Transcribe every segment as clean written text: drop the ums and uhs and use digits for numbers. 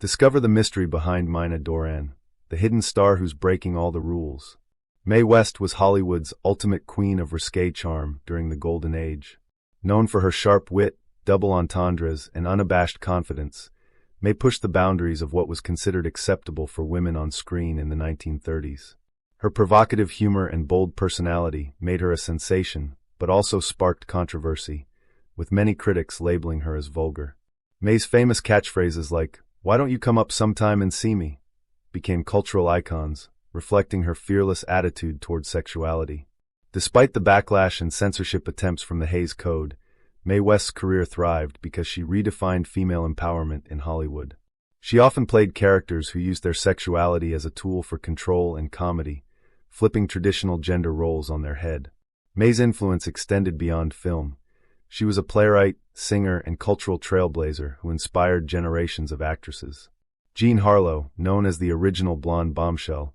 Discover the mystery behind Mynah Doran, the hidden star who's breaking all the rules. Mae West was Hollywood's ultimate queen of risque charm during the Golden Age. Known for her sharp wit, double entendres, and unabashed confidence, Mae pushed the boundaries of what was considered acceptable for women on screen in the 1930s. Her provocative humor and bold personality made her a sensation, but also sparked controversy, with many critics labeling her as vulgar. Mae's famous catchphrases like, "Why don't you come up sometime and see me?" became cultural icons, reflecting her fearless attitude toward sexuality. Despite the backlash and censorship attempts from the Hays Code, Mae West's career thrived because she redefined female empowerment in Hollywood. She often played characters who used their sexuality as a tool for control and comedy, flipping traditional gender roles on their head. Mae's influence extended beyond film. She was a playwright, singer, and cultural trailblazer who inspired generations of actresses. Jean Harlow, known as the original blonde bombshell,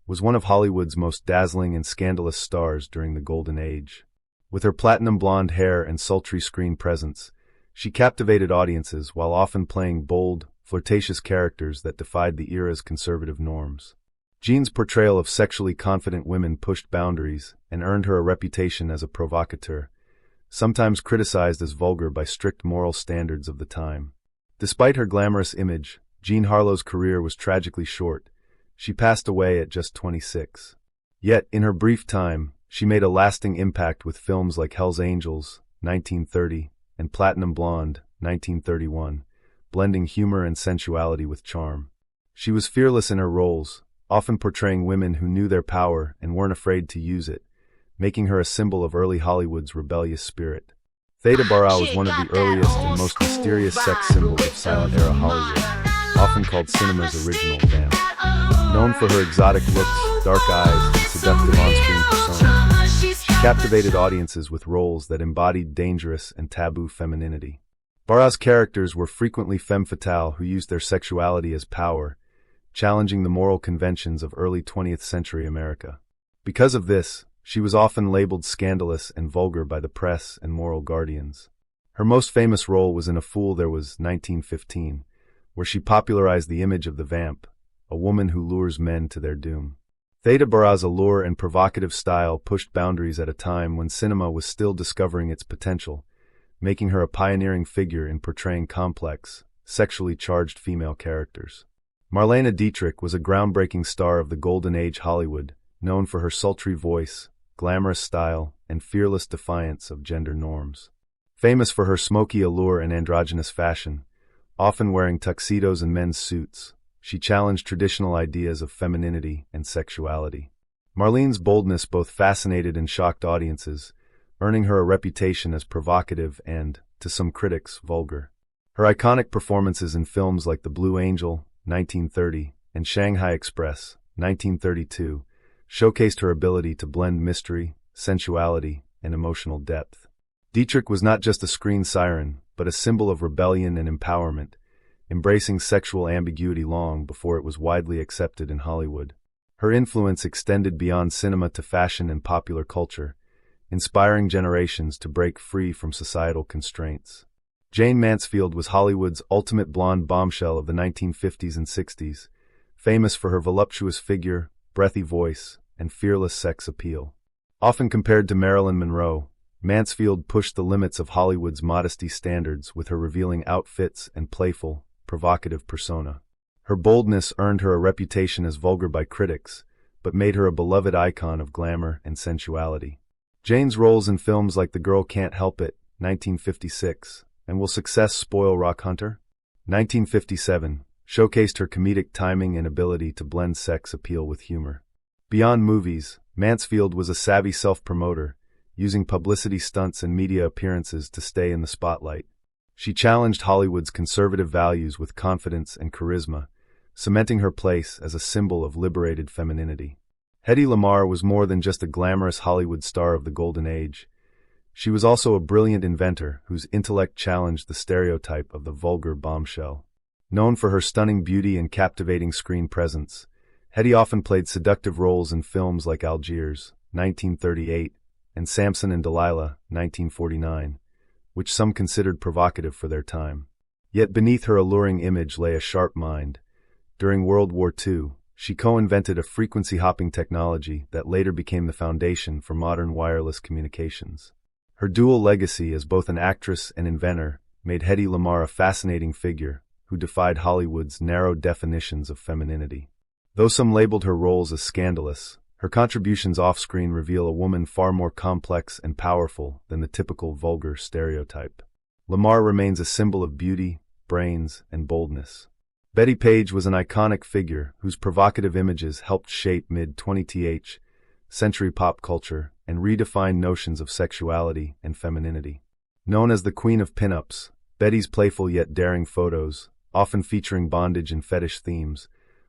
was one of Hollywood's most dazzling and scandalous stars during the Golden Age. With her platinum blonde hair and sultry screen presence, she captivated audiences while often playing bold, flirtatious characters that defied the era's conservative norms. Jean's portrayal of sexually confident women pushed boundaries and earned her a reputation as a provocateur, sometimes criticized as vulgar by strict moral standards of the time. Despite her glamorous image, Jean Harlow's career was tragically short. She passed away at just 26. Yet, in her brief time, she made a lasting impact with films like Hell's Angels, 1930, and Platinum Blonde, 1931, blending humor and sensuality with charm. She was fearless in her roles, often portraying women who knew their power and weren't afraid to use it, making her a symbol of early Hollywood's rebellious spirit. Theda Bara was one of the earliest and most mysterious sex symbols of silent-era Hollywood, often called cinema's original vamp. Known for her exotic looks, dark eyes, and seductive on-screen persona, she captivated audiences with roles that embodied dangerous and taboo femininity. Bara's characters were frequently femme fatale who used their sexuality as power, challenging the moral conventions of early 20th century America. Because of this, she was often labeled scandalous and vulgar by the press and moral guardians. Her most famous role was in A Fool There Was 1915, where she popularized the image of the vamp, a woman who lures men to their doom. Theda Bara's allure and provocative style pushed boundaries at a time when cinema was still discovering its potential, making her a pioneering figure in portraying complex, sexually charged female characters. Marlene Dietrich was a groundbreaking star of the Golden Age Hollywood, known for her sultry voice, glamorous style, and fearless defiance of gender norms. Famous for her smoky allure and androgynous fashion, often wearing tuxedos and men's suits, she challenged traditional ideas of femininity and sexuality. Marlene's boldness both fascinated and shocked audiences, earning her a reputation as provocative and, to some critics, vulgar. Her iconic performances in films like The Blue Angel, 1930, and Shanghai Express, 1932, showcased her ability to blend mystery, sensuality, and emotional depth. Dietrich was not just a screen siren, but a symbol of rebellion and empowerment, embracing sexual ambiguity long before it was widely accepted in Hollywood. Her influence extended beyond cinema to fashion and popular culture, inspiring generations to break free from societal constraints. Jayne Mansfield was Hollywood's ultimate blonde bombshell of the 1950s and 60s, famous for her voluptuous figure, breathy voice, and fearless sex appeal. Often compared to Marilyn Monroe, Mansfield pushed the limits of Hollywood's modesty standards with her revealing outfits and playful, provocative persona. Her boldness earned her a reputation as vulgar by critics, but made her a beloved icon of glamour and sensuality. Jayne's roles in films like The Girl Can't Help It, 1956, and Will Success Spoil Rock Hunter, 1957, showcased her comedic timing and ability to blend sex appeal with humor. Beyond movies, Mansfield was a savvy self-promoter, using publicity stunts and media appearances to stay in the spotlight. She challenged Hollywood's conservative values with confidence and charisma, cementing her place as a symbol of liberated femininity. Hedy Lamarr was more than just a glamorous Hollywood star of the Golden Age. She was also a brilliant inventor whose intellect challenged the stereotype of the vulgar bombshell. Known for her stunning beauty and captivating screen presence, Hedy often played seductive roles in films like Algiers, 1938, and Samson and Delilah, 1949, which some considered provocative for their time. Yet beneath her alluring image lay a sharp mind. During World War II, she co-invented a frequency-hopping technology that later became the foundation for modern wireless communications. Her dual legacy as both an actress and inventor made Hedy Lamarr a fascinating figure who defied Hollywood's narrow definitions of femininity. Though some labeled her roles as scandalous, her contributions off-screen reveal a woman far more complex and powerful than the typical vulgar stereotype. Lamarr remains a symbol of beauty, brains, and boldness. Bettie Page was an iconic figure whose provocative images helped shape mid-20th century pop culture and redefine notions of sexuality and femininity. Known as the Queen of Pinups, Bettie's playful yet daring photos, often featuring bondage and fetish themes,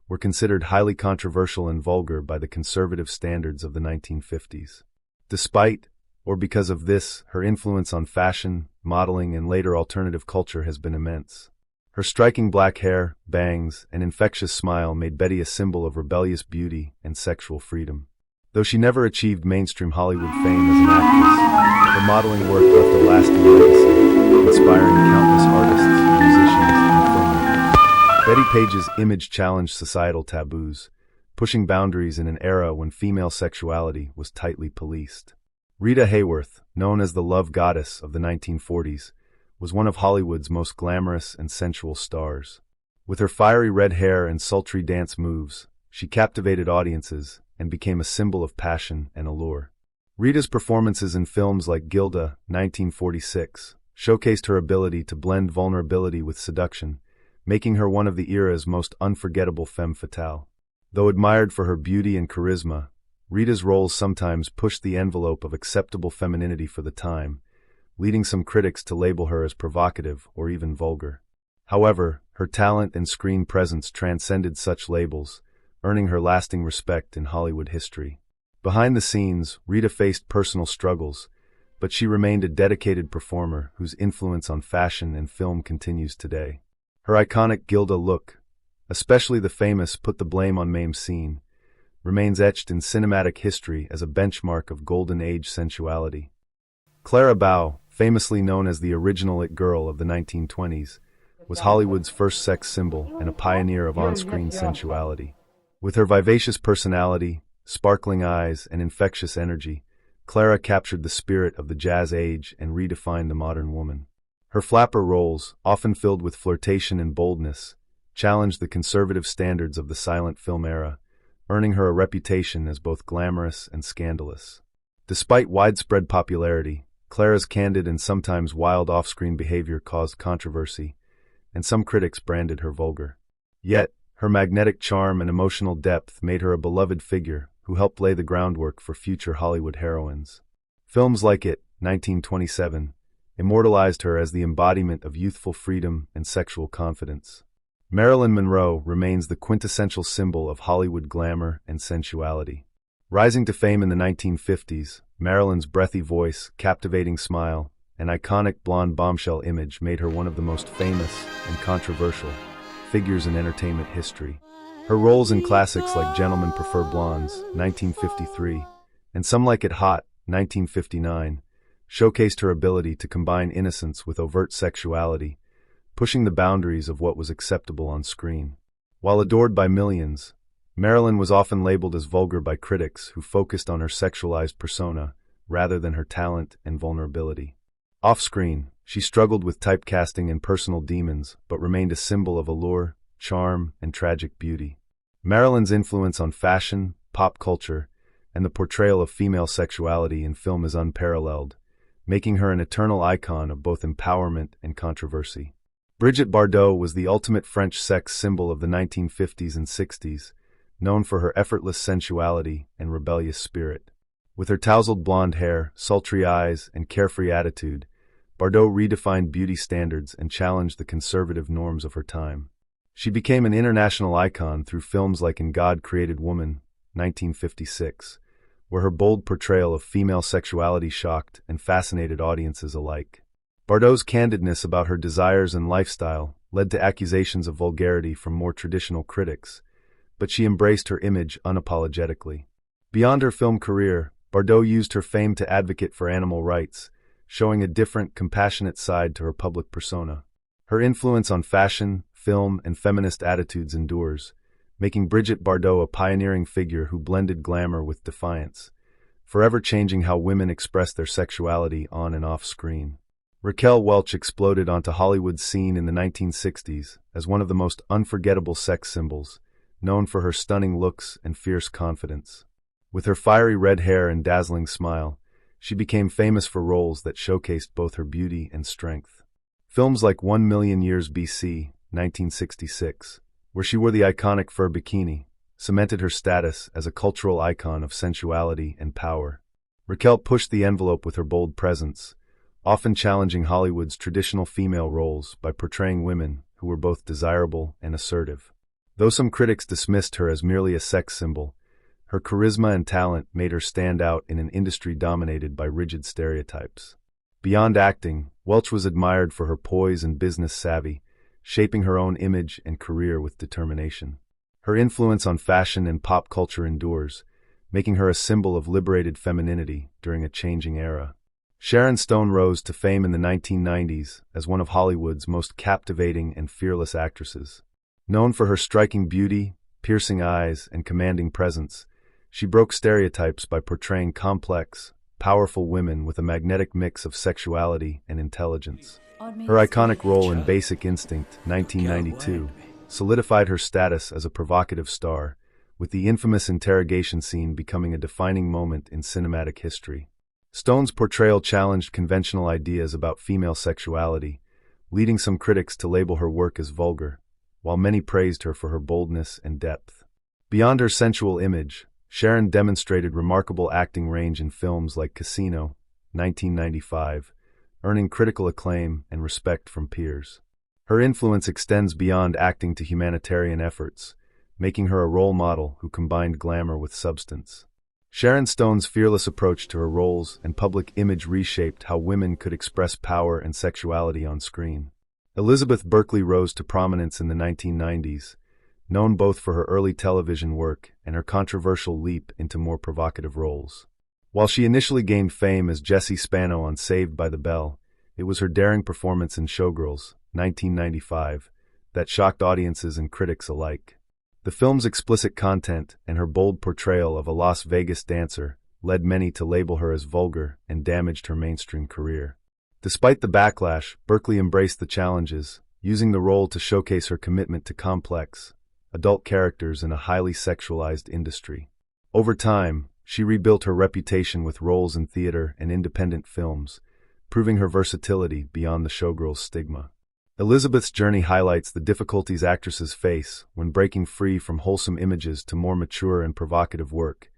were considered highly controversial and vulgar by the conservative standards of the 1950s. Despite, or because of this, her influence on fashion, modeling, and later alternative culture has been immense. Her striking black hair, bangs, and infectious smile made Bettie a symbol of rebellious beauty and sexual freedom. Though she never achieved mainstream Hollywood fame as an actress, her modeling work left a lasting legacy, inspiring countless artists, musicians, and filmmakers. Bettie Page's image challenged societal taboos, pushing boundaries in an era when female sexuality was tightly policed. Rita Hayworth, known as the love goddess of the 1940s, was one of Hollywood's most glamorous and sensual stars. With her fiery red hair and sultry dance moves, she captivated audiences and became a symbol of passion and allure. Rita's performances in films like Gilda, 1946, showcased her ability to blend vulnerability with seduction, making her one of the era's most unforgettable femme fatale. Though admired for her beauty and charisma, Rita's roles sometimes pushed the envelope of acceptable femininity for the time, leading some critics to label her as provocative or even vulgar. However, her talent and screen presence transcended such labels, earning her lasting respect in Hollywood history. Behind the scenes, Rita faced personal struggles, but she remained a dedicated performer whose influence on fashion and film continues today. Her iconic Gilda look, especially the famous "Put the Blame on Mame" scene, remains etched in cinematic history as a benchmark of golden age sensuality. Clara Bow, famously known as the original it girl of the 1920s, was Hollywood's first sex symbol and a pioneer of on-screen sensuality. With her vivacious personality, sparkling eyes, and infectious energy, Clara captured the spirit of the jazz age and redefined the modern woman. Her flapper roles, often filled with flirtation and boldness, challenged the conservative standards of the silent film era, earning her a reputation as both glamorous and scandalous. Despite widespread popularity, Clara's candid and sometimes wild off-screen behavior caused controversy, and some critics branded her vulgar. Yet, her magnetic charm and emotional depth made her a beloved figure who helped lay the groundwork for future Hollywood heroines. Films like It, 1927, immortalized her as the embodiment of youthful freedom and sexual confidence. Marilyn Monroe remains the quintessential symbol of Hollywood glamour and sensuality. Rising to fame in the 1950s, Marilyn's breathy voice, captivating smile, and iconic blonde bombshell image made her one of the most famous and controversial figures in entertainment history. Her roles in classics like Gentlemen Prefer Blondes, 1953, and Some Like It Hot, 1959, showcased her ability to combine innocence with overt sexuality, pushing the boundaries of what was acceptable on screen. While adored by millions, Marilyn was often labeled as vulgar by critics who focused on her sexualized persona rather than her talent and vulnerability. Off-screen, she struggled with typecasting and personal demons, but remained a symbol of allure, charm, and tragic beauty. Marilyn's influence on fashion, pop culture, and the portrayal of female sexuality in film is unparalleled, making her an eternal icon of both empowerment and controversy. Brigitte Bardot was the ultimate French sex symbol of the 1950s and 60s, known for her effortless sensuality and rebellious spirit. With her tousled blonde hair, sultry eyes, and carefree attitude, Bardot redefined beauty standards and challenged the conservative norms of her time. She became an international icon through films like In God Created Woman, 1956, where her bold portrayal of female sexuality shocked and fascinated audiences alike. Bardot's candidness about her desires and lifestyle led to accusations of vulgarity from more traditional critics, but she embraced her image unapologetically. Beyond her film career, Bardot used her fame to advocate for animal rights, showing a different, compassionate side to her public persona. Her influence on fashion, film, and feminist attitudes endures, making Brigitte Bardot a pioneering figure who blended glamour with defiance, forever changing how women express their sexuality on and off screen. Raquel Welch exploded onto Hollywood's scene in the 1960s as one of the most unforgettable sex symbols, known for her stunning looks and fierce confidence. With her fiery red hair and dazzling smile, she became famous for roles that showcased both her beauty and strength. Films like 1,000,000 Years BC, 1966, where she wore the iconic fur bikini, cemented her status as a cultural icon of sensuality and power. Raquel pushed the envelope with her bold presence, often challenging Hollywood's traditional female roles by portraying women who were both desirable and assertive. Though some critics dismissed her as merely a sex symbol, her charisma and talent made her stand out in an industry dominated by rigid stereotypes. Beyond acting, Welch was admired for her poise and business savvy, shaping her own image and career with determination. Her influence on fashion and pop culture endures, making her a symbol of liberated femininity during a changing era. Sharon Stone rose to fame in the 1990s as one of Hollywood's most captivating and fearless actresses. Known for her striking beauty, piercing eyes, and commanding presence, she broke stereotypes by portraying complex, powerful women with a magnetic mix of sexuality and intelligence. Her iconic role in Basic Instinct, 1992, solidified her status as a provocative star, with the infamous interrogation scene becoming a defining moment in cinematic history. Stone's portrayal challenged conventional ideas about female sexuality, leading some critics to label her work as vulgar, while many praised her for her boldness and depth. Beyond her sensual image, Sharon demonstrated remarkable acting range in films like Casino, 1995, earning critical acclaim and respect from peers. Her influence extends beyond acting to humanitarian efforts, making her a role model who combined glamour with substance. Sharon Stone's fearless approach to her roles and public image reshaped how women could express power and sexuality on screen. Elizabeth Berkley rose to prominence in the 1990s, known both for her early television work and her controversial leap into more provocative roles. While she initially gained fame as Jessie Spano on Saved by the Bell, it was her daring performance in Showgirls, 1995, that shocked audiences and critics alike. The film's explicit content and her bold portrayal of a Las Vegas dancer led many to label her as vulgar and damaged her mainstream career. Despite the backlash, Berkley embraced the challenges, using the role to showcase her commitment to complex, adult characters in a highly sexualized industry. Over time, she rebuilt her reputation with roles in theater and independent films, proving her versatility beyond the showgirl's stigma. Elizabeth's journey highlights the difficulties actresses face when breaking free from wholesome images to more mature and provocative work,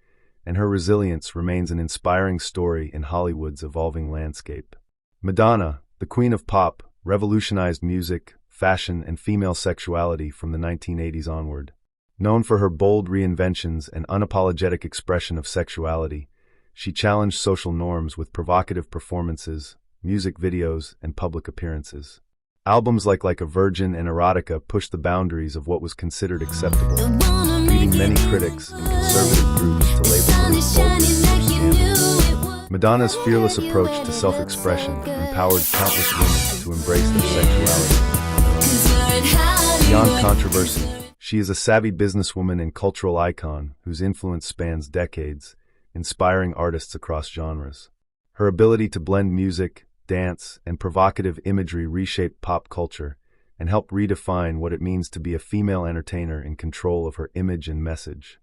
and her resilience remains an inspiring story in Hollywood's evolving landscape. Madonna, the queen of pop, revolutionized music, fashion, and female sexuality from the 1980s onward. Known for her bold reinventions and unapologetic expression of sexuality, she challenged social norms with provocative performances, music videos, and public appearances. Albums like a Virgin and Erotica pushed the boundaries of what was considered acceptable, leading many critics and conservative groups to label her as vulgar or scandalous. Madonna's fearless approach to self-expression empowered countless women to embrace their sexuality. Beyond controversy, she is a savvy businesswoman and cultural icon whose influence spans decades, inspiring artists across genres. Her ability to blend music, dance, and provocative imagery reshaped pop culture and helped redefine what it means to be a female entertainer in control of her image and message.